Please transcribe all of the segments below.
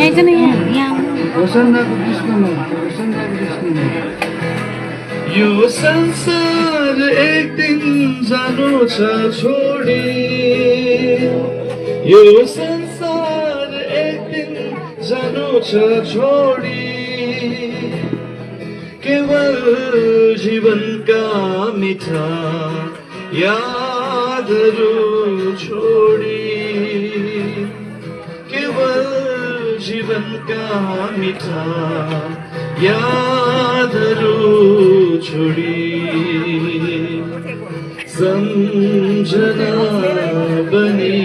यहीँ यहाँ होसन्नाको कृष्णमा यो संसार एक दिन जानु छ छोडी यो संसार एक दिन जानु छ छोडी केवल जीवनका मिठा यादहरू छोडी केवल जीवनका मिठा यादहरू छोडी सम्झना बनी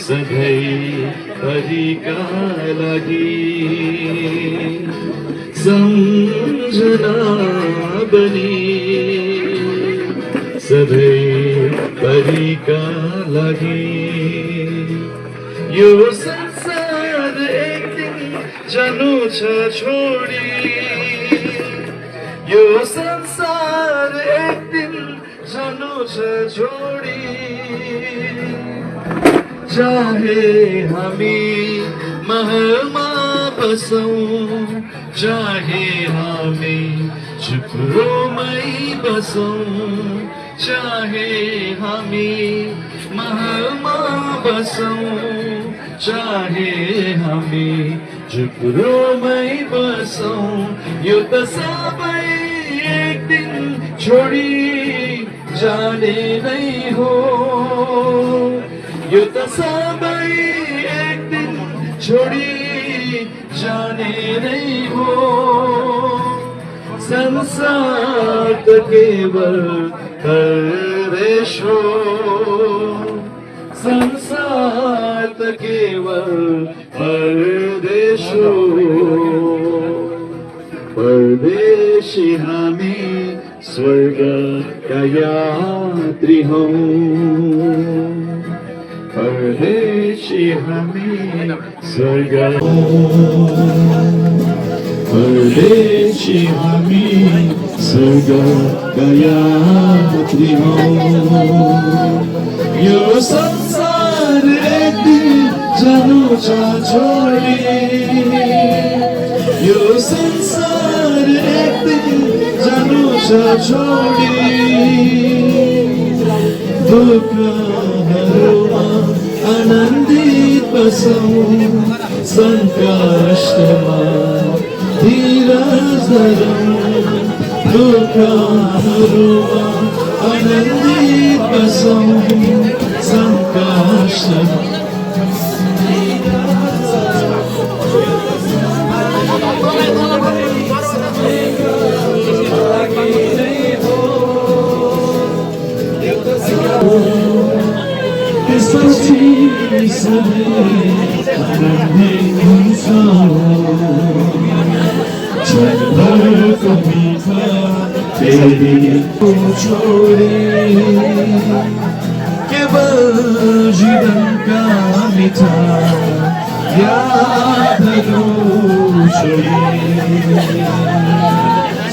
सधैँभरिका लागि सम्झना बनी सधैँभरिका लागि यो संसार एक दिन जानु छ छोडी यो संसार एक दिन जानु छ छोडी चाहे हामी महलमा बसौँ चाहे हामी झुप्रोमै बसौँ चाहे हामी महलमा बसौँ चाहे हामी झुप्रोमै बसौँ यो त सबै एक दिन छोडी जाने नै हो यो त सबै एक दिन छोडी जाने नै हो संसार त केवल परदेश हो संसार त केवल परदेश हो परदेशी हामी स्वर्गका यात्री हौँ परदेशी हामी स्वर्ग परदेशी हामी स्वर्गका यात्री हौँ यो संसार एक दिन जानु छ छोडी यो संसार एक दिन जानु छ छोडी दुःखहरूमा आनन्दित बसौँ सङ्कष्टमा धीरज धरौँ दुःखहरूमा आनन्दित बसौँ सङ्कष्टमा त्यसपछि सधैँ आनन्दित हुन्छ क्षणभरको मिठा फेरि छोडी केवल जीवनका मिठा यादहरू छोडी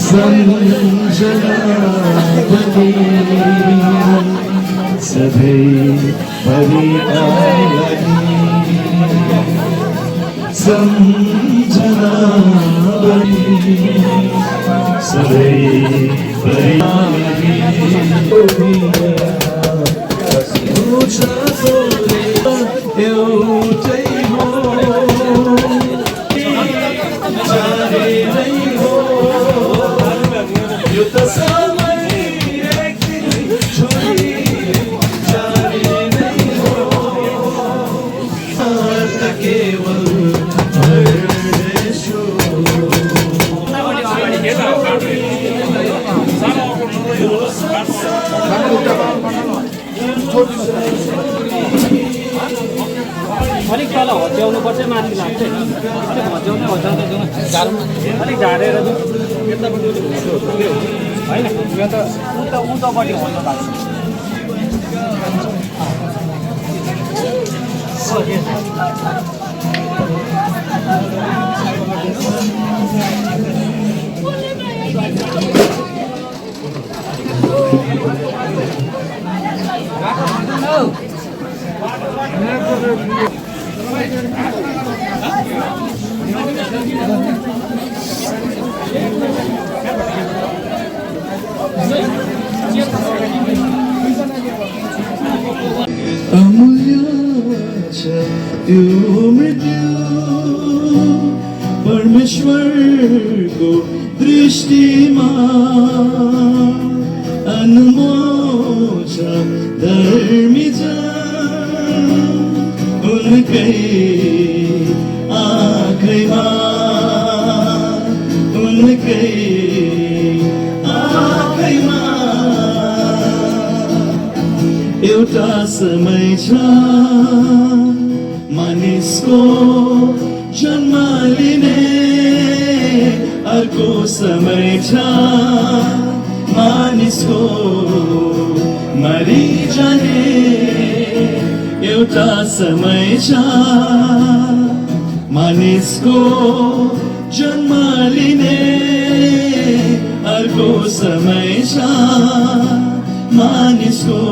सम्झना बनी सधैँभरिका लागि सम्झना बनी सधैँभरिका लागि एउटै हो जाने नै हो यो त सबै एक दिन छोडी जाने नै हो त केवल परदेश हो अलिक तल हच्याउनु पर्छ माथि लाग्छ हच्याउँदै हच्याउँदै जाउँ अलिक झारेर जाउँ यतापट्टि होइन यो त उतापट्टि हल्न लाग्छ No. परमेश्वरको दृष्टिमा अनमोल छ धर्मी जन उनकै आँखैमा उनकै आँखैमा एउटा समय छ मानिसको जन्म लिने अर्को समय छ मानिसको मरिजाने एउटा समय छ मानिसको जन्म लिने अर्को समय छ मानिसको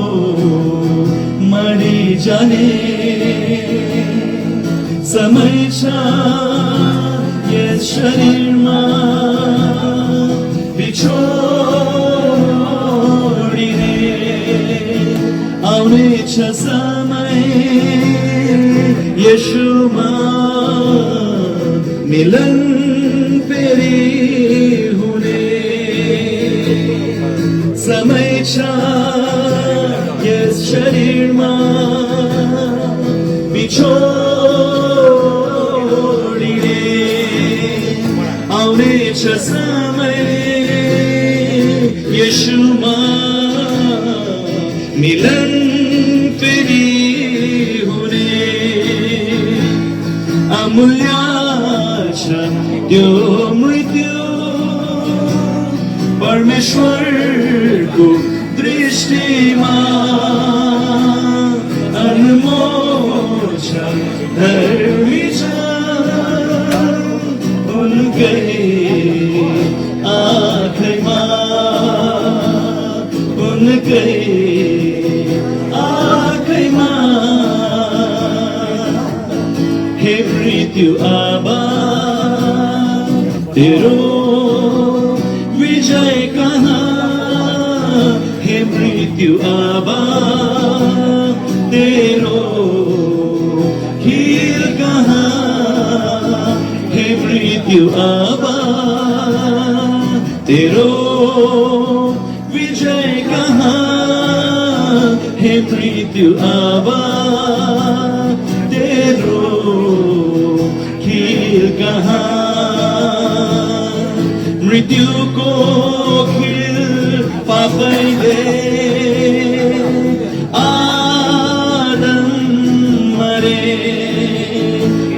मरिजाने समय छ यस शरीरमा बिछोडिने आउनेछ समय येशूमा मिलन फेरि हुने समय छ यस शरीरमा बिछोडिने आउनेछ समय येशूमा मिलन फेरि हुने अमूल्य छ त्यो मृत्यु परमेश्वरको दृष्टिमा अनमोल छ धर्मी जन उनकै आँखैमा उनकै आँखैमा हे मृत्यु आबा तेरो विजय कहाँ हे मृत्यु आबा तेरो खीर कहाँ हे मृत्यु आबा तेरो विजय कहाँ हे मृत्यु आबा तेरो खीर कहाँ मृत्युको खीर पापैले आदम मरे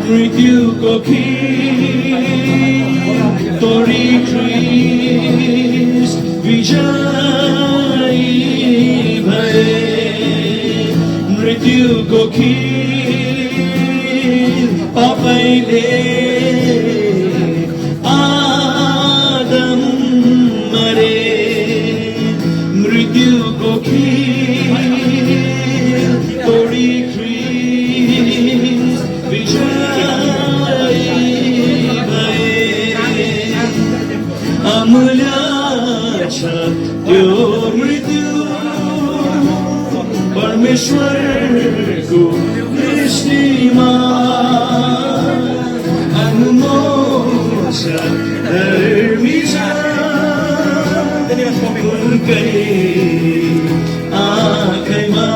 मृत्युको खीर तोरी ख्रीष्ट विजयी भए मृत्युको खीर पापैले आदम मरे मृत्युको खीर तोरी ख्रीष्ट विजयी भए अमूल्य छ त्यो मृत्यु परमेश्वरको दृष्टिमा अनमोल छ धर्मी जन उनकै आँखैमा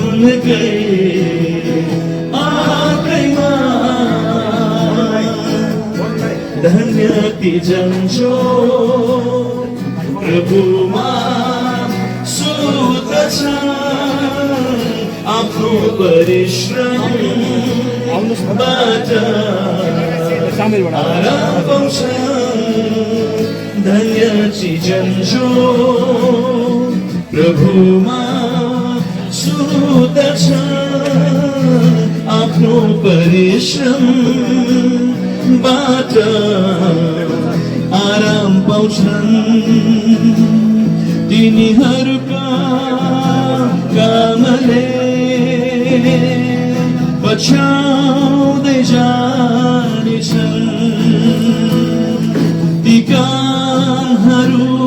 उनकै आँखैमा धन्य ती जन जो प्रभुमा सुतछन् आफ्नो परिश्रमबाट आराम पाउँछन् धन्य ती जन जो प्रभुमा सुतछन् आफ्नो परिश्रमबाट आराम पाउँछन् तिनीहरूका कामले पछ्याउँदै जानेछन् ती कामहरू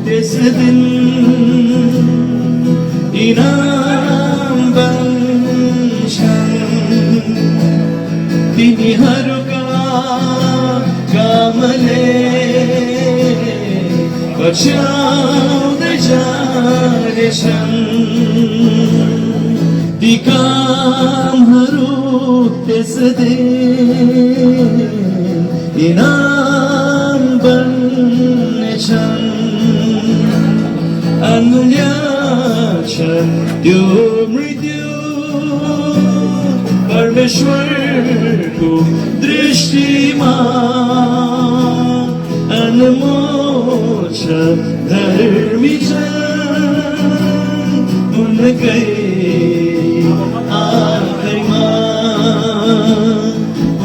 त्यस दिन इनाम बन्छन् तिनीहरूका पछ्याउँदै जानेछन् ती कामहरू त्यस दिन इनाम बन्नेछन् अमूल्य छ त्यो मृत्यु परमेश्वरको दृष्टिमा अनमोल छ धर्मी छन् उनकै आँखैमा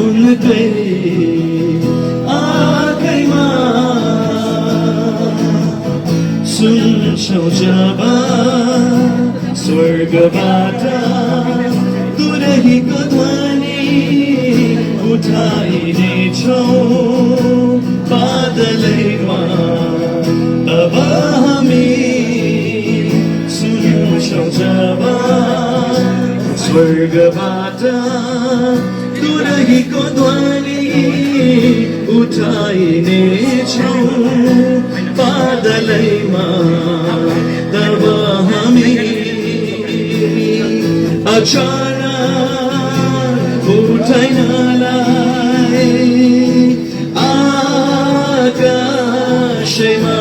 उनकै आँखैमा सुन्छौ जब स्वर्गबाट तुरहीको ध्वनि उठाइनेछौ बादलैमा अब हामी सुन्छौ जब स्वर्गबाट तुरहीको ध्वनि उठाइनेछौ बादलैमा तब हामी अचानक उठाइनलाई आकाशैमा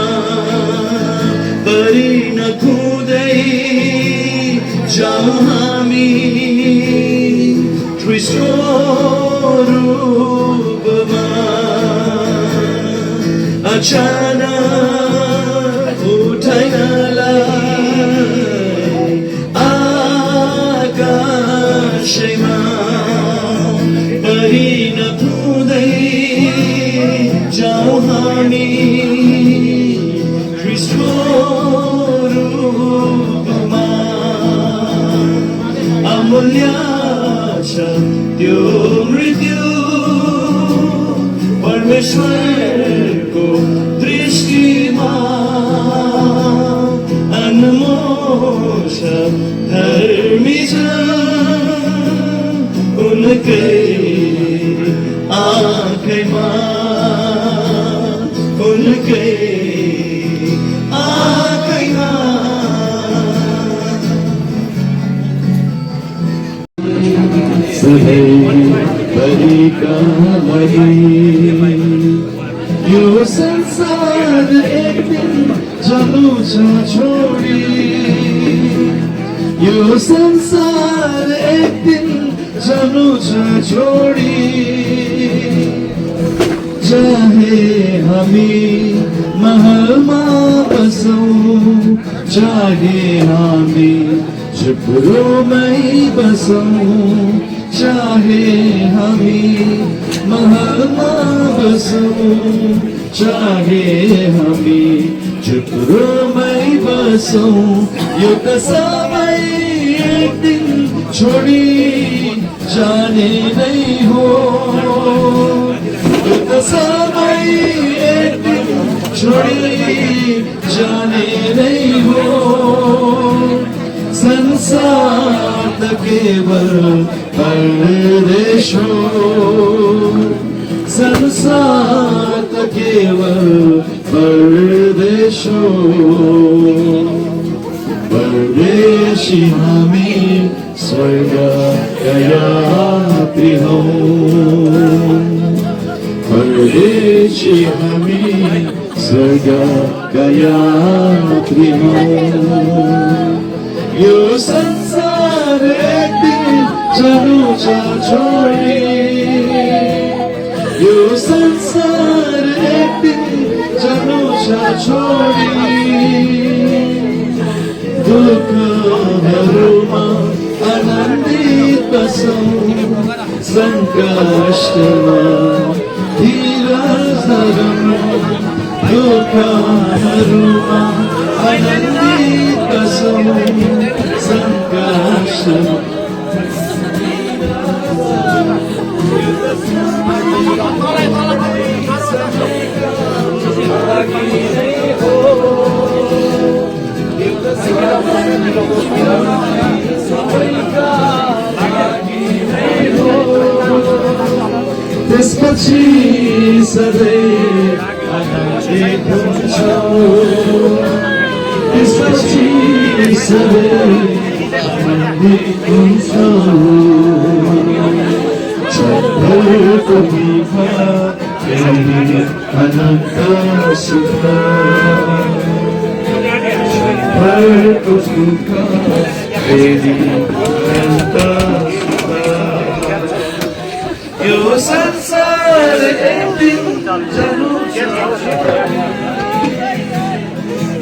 परिन खुदै जाउँ हामी ख्रीष्टको रूपमा अचानक उठाइनलाई आकाशैमा परिन खुदै जाउँ हामी ख्रीष्टको रूपमा अमूल्य छ त्यो मृत्यु परमेश्वरको दृष्टिमा अनमोल छ धर्मी छ उनकै आँखैमा उनकै आँखैमा सधैँभरिका लागि यो संसार एक दिन जानु छ छोडी यो संसार एक दिन जानु छ छोडी चाहे हामी महलमा बसौँ चाहे हामी झुप्रोमै बसौँ चाहे हामी महलमा बसौँ चाहे हामी झुप्रोमै बसौँ यो त सबै एक दिन छोडी जाने नै हो यो त सबै एक दिन छोडी जाने नै हो संसार त केवल परदेश हो संसार त केवल परदेश हो परदेशी हामी स्वर्ग यात्री हौँ परदेशी हामी स्वर्ग यात्री हौँ यो संसार एक दिन जानु छ छोडी यो संसार एक दिन जानु छ छोडी दुःखहरूमा आनन्दित बसौँ सङ्कष्टमा धीरज धरौँ दुःखहरूमा आनन्दित बसौँ सङ्कष्टमा त्यसपछि सधैँ आनन्दित हुन्छौ सबै सम्बन्धित हुन्छ छलफलको बिखा फेरि अनन्त सुख छलफलको सुख फेरि अनन्त सुख यो संसार एक दिन जानुछ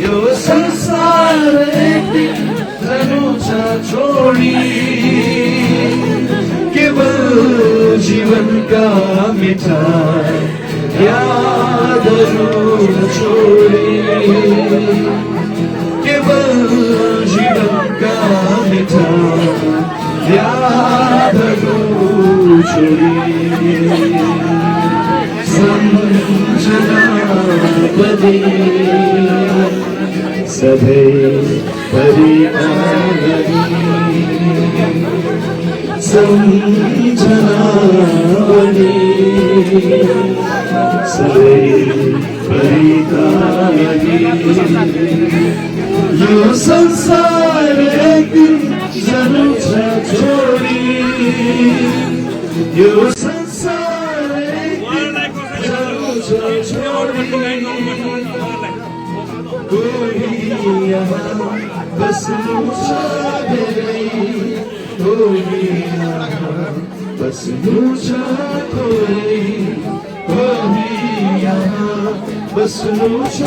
यो संसार एक दिन जानुछ छोडी केवल जीवनका मिठा यादहरू छोडी केवल जीवनका मिठा यादहरू छोडी सम्झना बने सधैँ परिआगरी सम्झना बने सधैँ परिआगरी यो संसार एक दिन जानुछ छोडी यो संसार एक दिन जानुछ छोडी कोही यहाँ बस्नु छ धेरै कोही यहाँ बस्नु छ थोरै कोही यहाँ बस्नु छ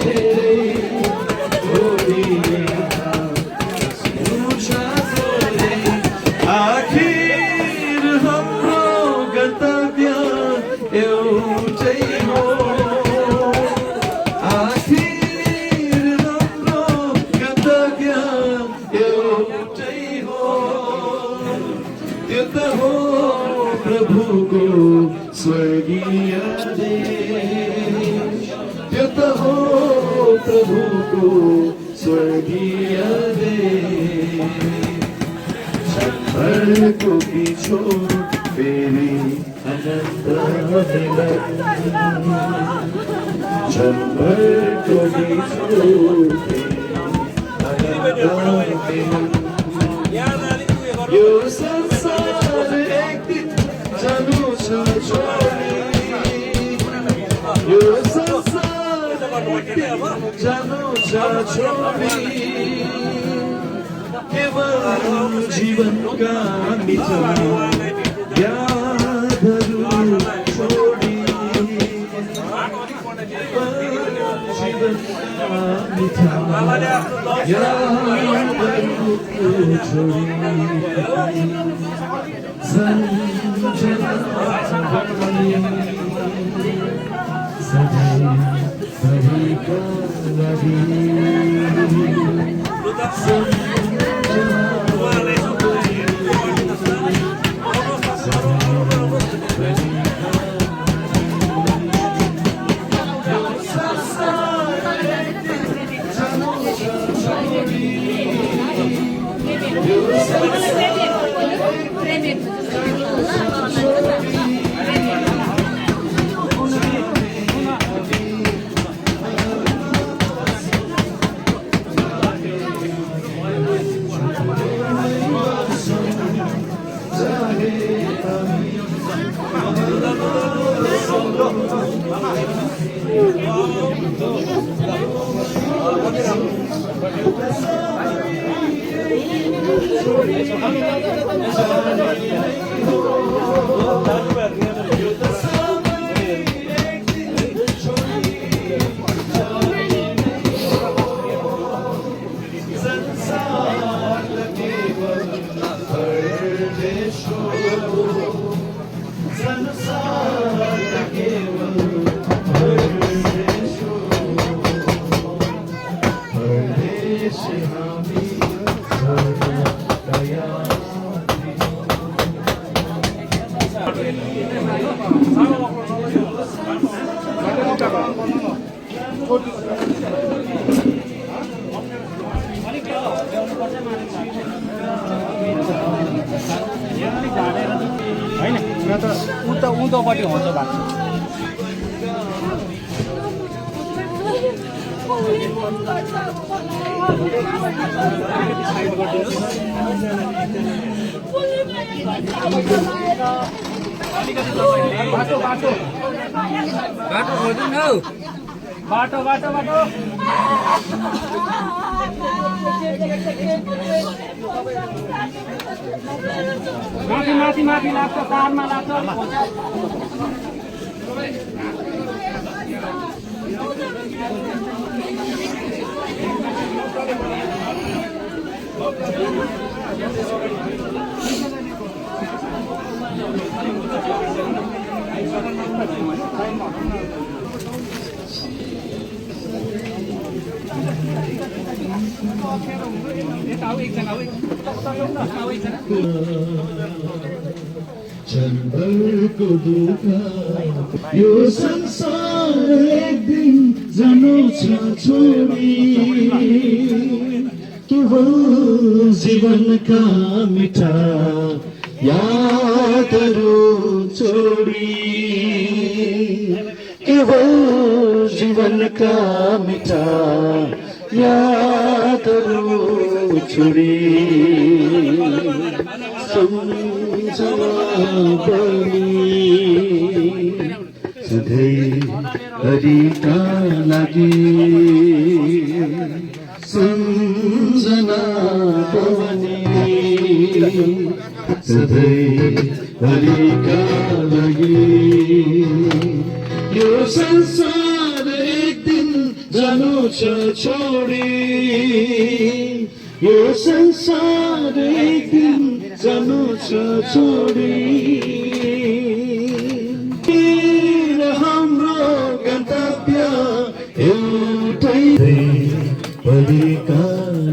धेरै कोही यहाँ बस्नु छ थोरै आखिर हाम्रो गन्तव्य एउटै हो प्रभुको स्वर्गीय देश त्यो त हो प्रभुको स्वर्गीय देश छलफलको पिछो फेरि अनन्त मिलन छलफलको पिछो फेरि अनन्त मिलन यो संसार एक दिन जानुछ छोडी यो संसार एक दिन जानुछ छोडी केवल जीवनका मिठा यादहरू छोडी जीवनका मिठा यादहरू छोडी सम्झना बने सधैँ भरिका लागि उँधोपट्टि हुन्छ भएको बाटो बाटो बाटो खोज्नु न हौ बाटो बाटो बाटो माथि माथि माथि लाग्छ तारमा लाग्छ चंबलको दुःख यो संसार एक दिन जानु छ छोडी केवल जीवनका मिठा यादहरू छोडी केवल जीवनका मिठा यादहरू छोडी सधैँ हरिका लागि सम्झना बनी सधैँ हरिका लागि यो संसार एक दिन जानु छ छोडी यो संसार एक दिन जानु छ छोडी हाम्रो गन्तव्य एउटै परिका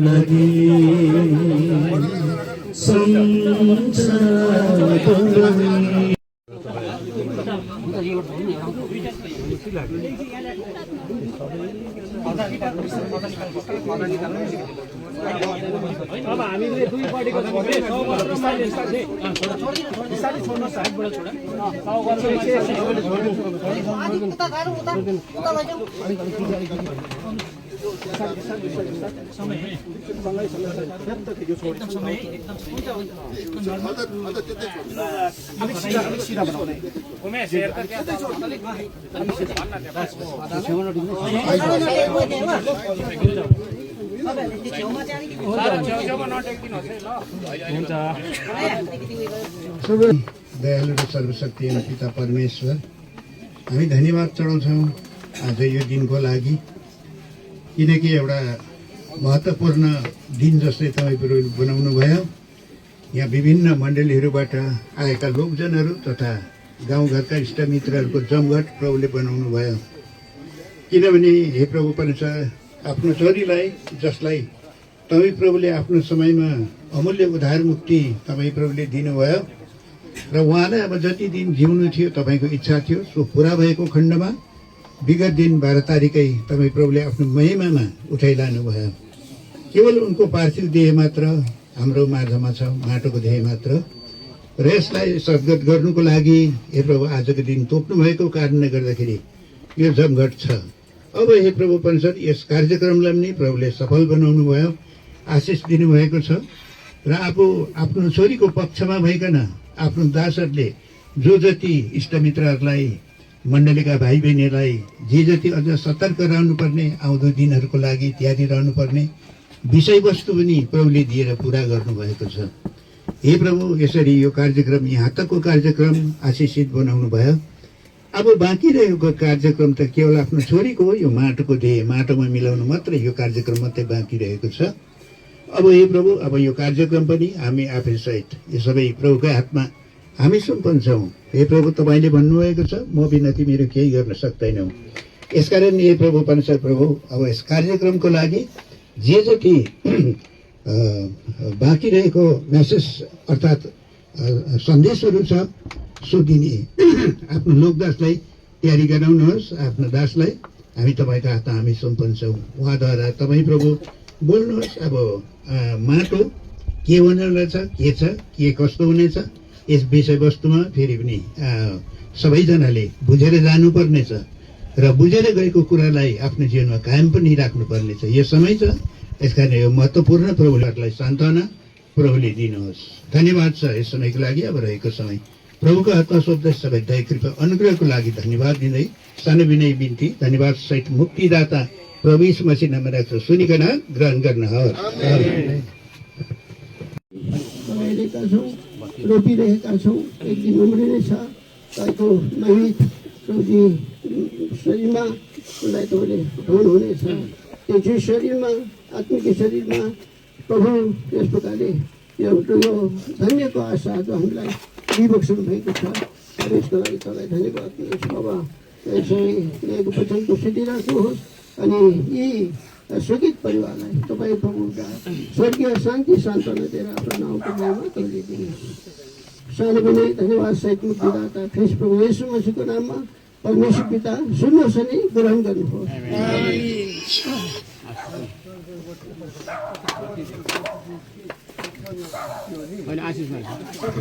लागि सम्झना अब हामीले दुईपट्टिको छोड्ने बिस्तारै छोड्नु साइडबाट छोड दयालु र सर्वशक्ति पिता परमेश्वर हामी धन्यवाद चढाउँछौँ आज यो दिनको लागि किनकि एउटा महत्त्वपूर्ण दिन जस्तै तपाईँहरू बनाउनु भयो। यहाँ विभिन्न मण्डलीहरूबाट आएका लोकजनहरू तथा गाउँघरका इष्टमित्रहरूको जमघट प्रभुले बनाउनु भयो। किनभने हे प्रभु परमेश्वर आफ्नो छोरीलाई जसलाई तपाईँ प्रभुले आफ्नो समयमा अमूल्य उद्धार मुक्ति तपाईँ प्रभुले दिनुभयो र उहाँलाई अब जति दिन जिउनु थियो तपाईँको इच्छा थियो सो पुरा भएको खण्डमा विगत दिन 12 तारिकै तपाईँ प्रभुले आफ्नो महिमामा उठाइलानुभयो। केवल उनको पार्थिव देह मात्र हाम्रो माझमा छ, माटोको देह मात्र, र यसलाई सद्गत गर्नुको लागि हे प्रभु आजको दिन तोक्नु भएको कारणले गर्दाखेरि यो जमघट छ। अब हे प्रभु परमेश्वर यस कार्यक्रमलाई पनि प्रभुले सफल बनाउनु भयो, आशिष दिनुभएको छ र आफ्नो छोरीको पक्षमा भइकन आफ्नो दासहरूले जो जति इष्टमित्रहरूलाई मण्डलीका भाइ बहिनीहरूलाई जे जति अझ सतर्क रहनुपर्ने आउँदो दिनहरूको लागि तयारी रहनुपर्ने विषयवस्तु पनि प्रभुले दिएर पुरा गर्नुभएको छ। हे प्रभु यसरी यो कार्यक्रम यहाँ तकको कार्यक्रम आशिषित बनाउनु भयो। अब बाँकी रहेको कार्यक्रम त केवल आफ्नो छोरीको यो माटोको देह माटोमा मिलाउनु मात्रै यो कार्यक्रम मात्रै बाँकी रहेको छ। अब हे प्रभु अब यो कार्यक्रम पनि हामी आफै सहित यो सबै प्रभुकै हातमा हामी सुम्पन्छौँ। हे प्रभु तपाईँले भन्नुभएको छ म बिना तिमीहरू केही गर्न सक्दैनौ। यसकारण हे प्रभु परमेश्वर प्रभु अब यस कार्यक्रमको लागि जे जति बाँकी रहेको मेसेज अर्थात् सन्देशहरू छ सो दिने आफ्नो लोकदासलाई तयारी गराउनुहोस्। आफ्नो दासलाई हामी तपाईँको हातमा हामी सुम्पन्छौँ। उहाँद्वारा तपाईँ प्रभु बोल्नुहोस्। अब माटो के हुने रहेछ, के छ, के कस्तो हुनेछ यस विषयवस्तुमा फेरि पनि सबैजनाले बुझेर जानुपर्नेछ। र बुझेर गएको कुरालाई आफ्नो जीवनमा कायम पनि राख्नुपर्ने छ। यो समय छ, यसकारण यो महत्त्वपूर्ण प्रभुलाई सान्त्वना प्रभुले दिनुहोस्। धन्यवाद छ यस समयको लागि। अब रहेको समय प्रभुको हातमा सोध्दै सबै दया कृपा अनुग्रहको लागि धन्यवाद दिँदै सानो विनय बिन्ती धन्यवाद सहित मुक्तिदाता प्रभु यीशु मसीह नाममा राख्छ, सुनिकन ग्रहण गर्नुहोस्। लगाइरहेका छौँ, रोपिरहेका छौँ। एक दिन उम्रिनेछ तपाईँको नहित प्रभुजी शरीरमा उसलाई तपाईँले उठाउनुहुनेछ। त्यो चाहिँ शरीरमा आत्मिक शरीरमा प्रभु यस प्रकारले यो धन्यको आशा जो हामीलाई दिइबक्सनु भएको छ, यसको लागि तपाईँलाई धन्यवाद दिनुहोस्। अब यसै ल्याएको वचनको सिद्धि राख्नुहोस् अनि यी शोकित परिवारलाई तपाईँ प्रभुका स्वर्गीय शान्ति सान्त्वना दिएर आफ्नो नाउँको नाममा तपाईँले दिनुहोस्। सानो विनय धन्यवाद सहित मुक्तिदाता ख्रीष्ट प्रभु येशू मसीहको नाममा परमेश्वर पिता सुन्नुहोस् अनि ग्रहण गर्नुहोस्।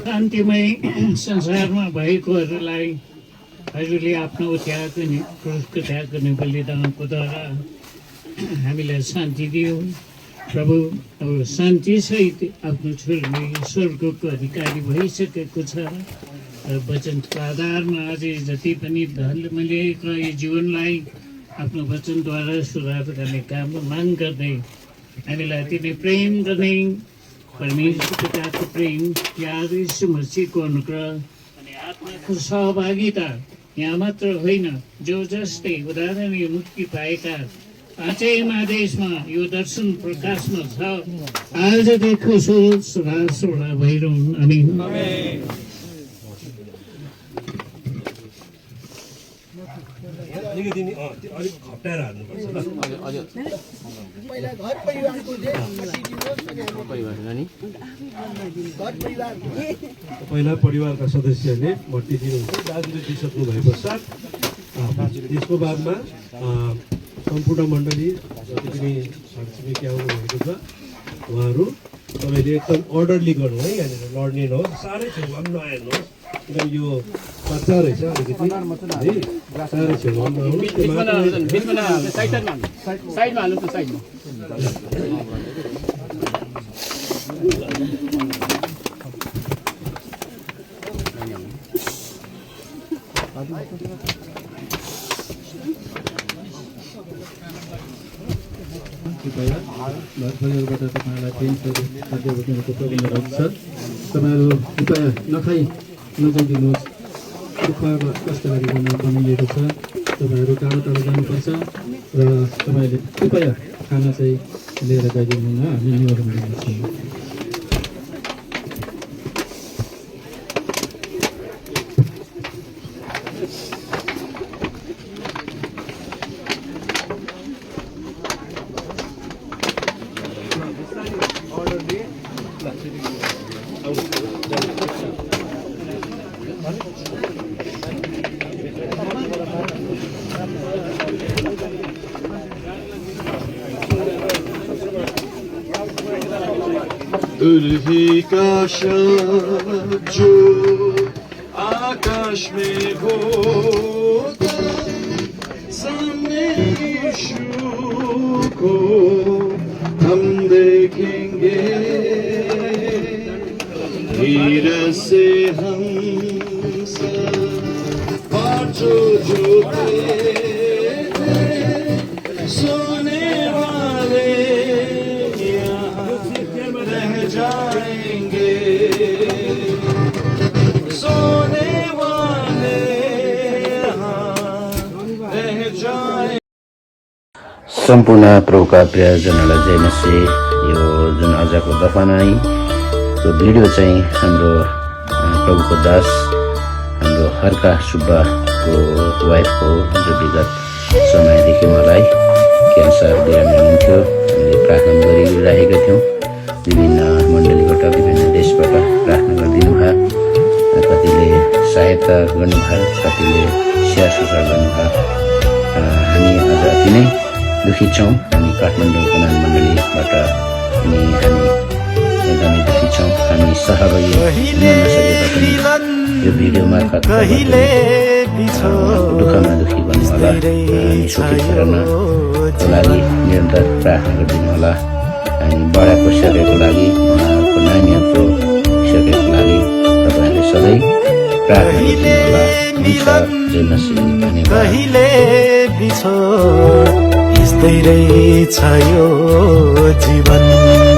शान्तिमय संसारमा भएकोहरूलाई हजुरले आफ्नो क्रुसको त्यागको बलिदानको द्वारा हामीलाई शान्ति दियो। प्रभु अब शान्तिसहित आफ्नो छोरीले स्वर्गको अधिकारी भइसकेको छ। वचनको आधारमा अझै जति पनि धर्मले यो जीवनलाई आफ्नो वचनद्वारा सुधार गर्ने काम माग गर्दै हामीलाई तिनै प्रेम गर्ने परमेश्वर पिताको प्रेम, याद यीशु मसीहको अनुग्रह अनि आत्माको सहभागिता यहाँ मात्र होइन, जो जस्तै उदाहरणीय मुक्ति पाएका पाँचै महादेशमा यो दर्शन प्रकाशमा छ, आजदेखि सदा भइरहन्। आमीन। पहिला परिवारका सदस्यहरूले भट्टी दिनुहुन्छ। दाजुले दिइसक्नु भए पश्चात त्यसको बादमा सम्पूर्ण मण्डली जति पनि छरछिमेकी आउनु भएको छ उहाँहरू तपाईँले एकदम अर्डरली गर्नु है, यहाँनिर लड्ने नहोस्, साह्रै छेउमा पनि नआउनुहोस्, किनभने यो कच्चा रहेछ अलिकति है, साह्रै छेउमा पनि नआउनुहोस्। कृपया भारतभरिबाट तपाईँलाई पेन्टहरू खाद्यवस्तुको प्रबन्ध रहेको छ। तपाईँहरू कृपया नखाई नजाइदिनुहोस्। दुःख वा कष्टकारी गर्न बनाइएको छ। तपाईँहरू टाढो टाढो जानुपर्छ र तपाईँहरूले कृपया खाना चाहिँ लिएर गइदिनु हुन हामी निवेदन गर्दछौँ। उर्वी का शब्द जो आकाश में होता, सामने यीशु को हम देखेंगे। धीरे से हम सब जो सोने वाले रह जाएंगे, सोने वाले रह जाएंगे। सम्पूर्ण प्रभुका प्रियजनहरूलाई जय मसीह। यो जुन आजको दफनाको भिडियो चाहिँ हाम्रो प्रभुको दास हाम्रो हर्का सुब्बाको वाइफको जो विगत समयदेखि मलाई क्यान्सर बिरामी हुनुहुन्थ्यो। हामीले प्रार्थना गरिरहेका थियौँ। विभिन्न मण्डलीबाट विभिन्न देशबाट प्रार्थना गरिदिनु भयो। कतिले सहायता गर्नुभयो, कतिले स्याहार सुसार गर्नुभयो। हामी आज अति नै दुखी छौँ। हामी काठमाडौँ कमान मण्डलीबाट अनि हामी एकदमै दुखी छौँ। हामी सहभागी हुन नसकेका पनि यो भिडियो मार्फत दुःखमा दुःखी भन्नुहोला। हामी सुखी रहनको लागि निरन्तर प्रार्थना गरिदिनु होला। हामी बडाको सेवाको लागि, उहाँहरूको नानीहरूको सेवाको लागि तपाईँहरूले सधैँ प्रार्थना गरिदिनु होला। हुन्छ, जय मसीह, धन्यवाद। यस्तै रहेछ यो जीवन।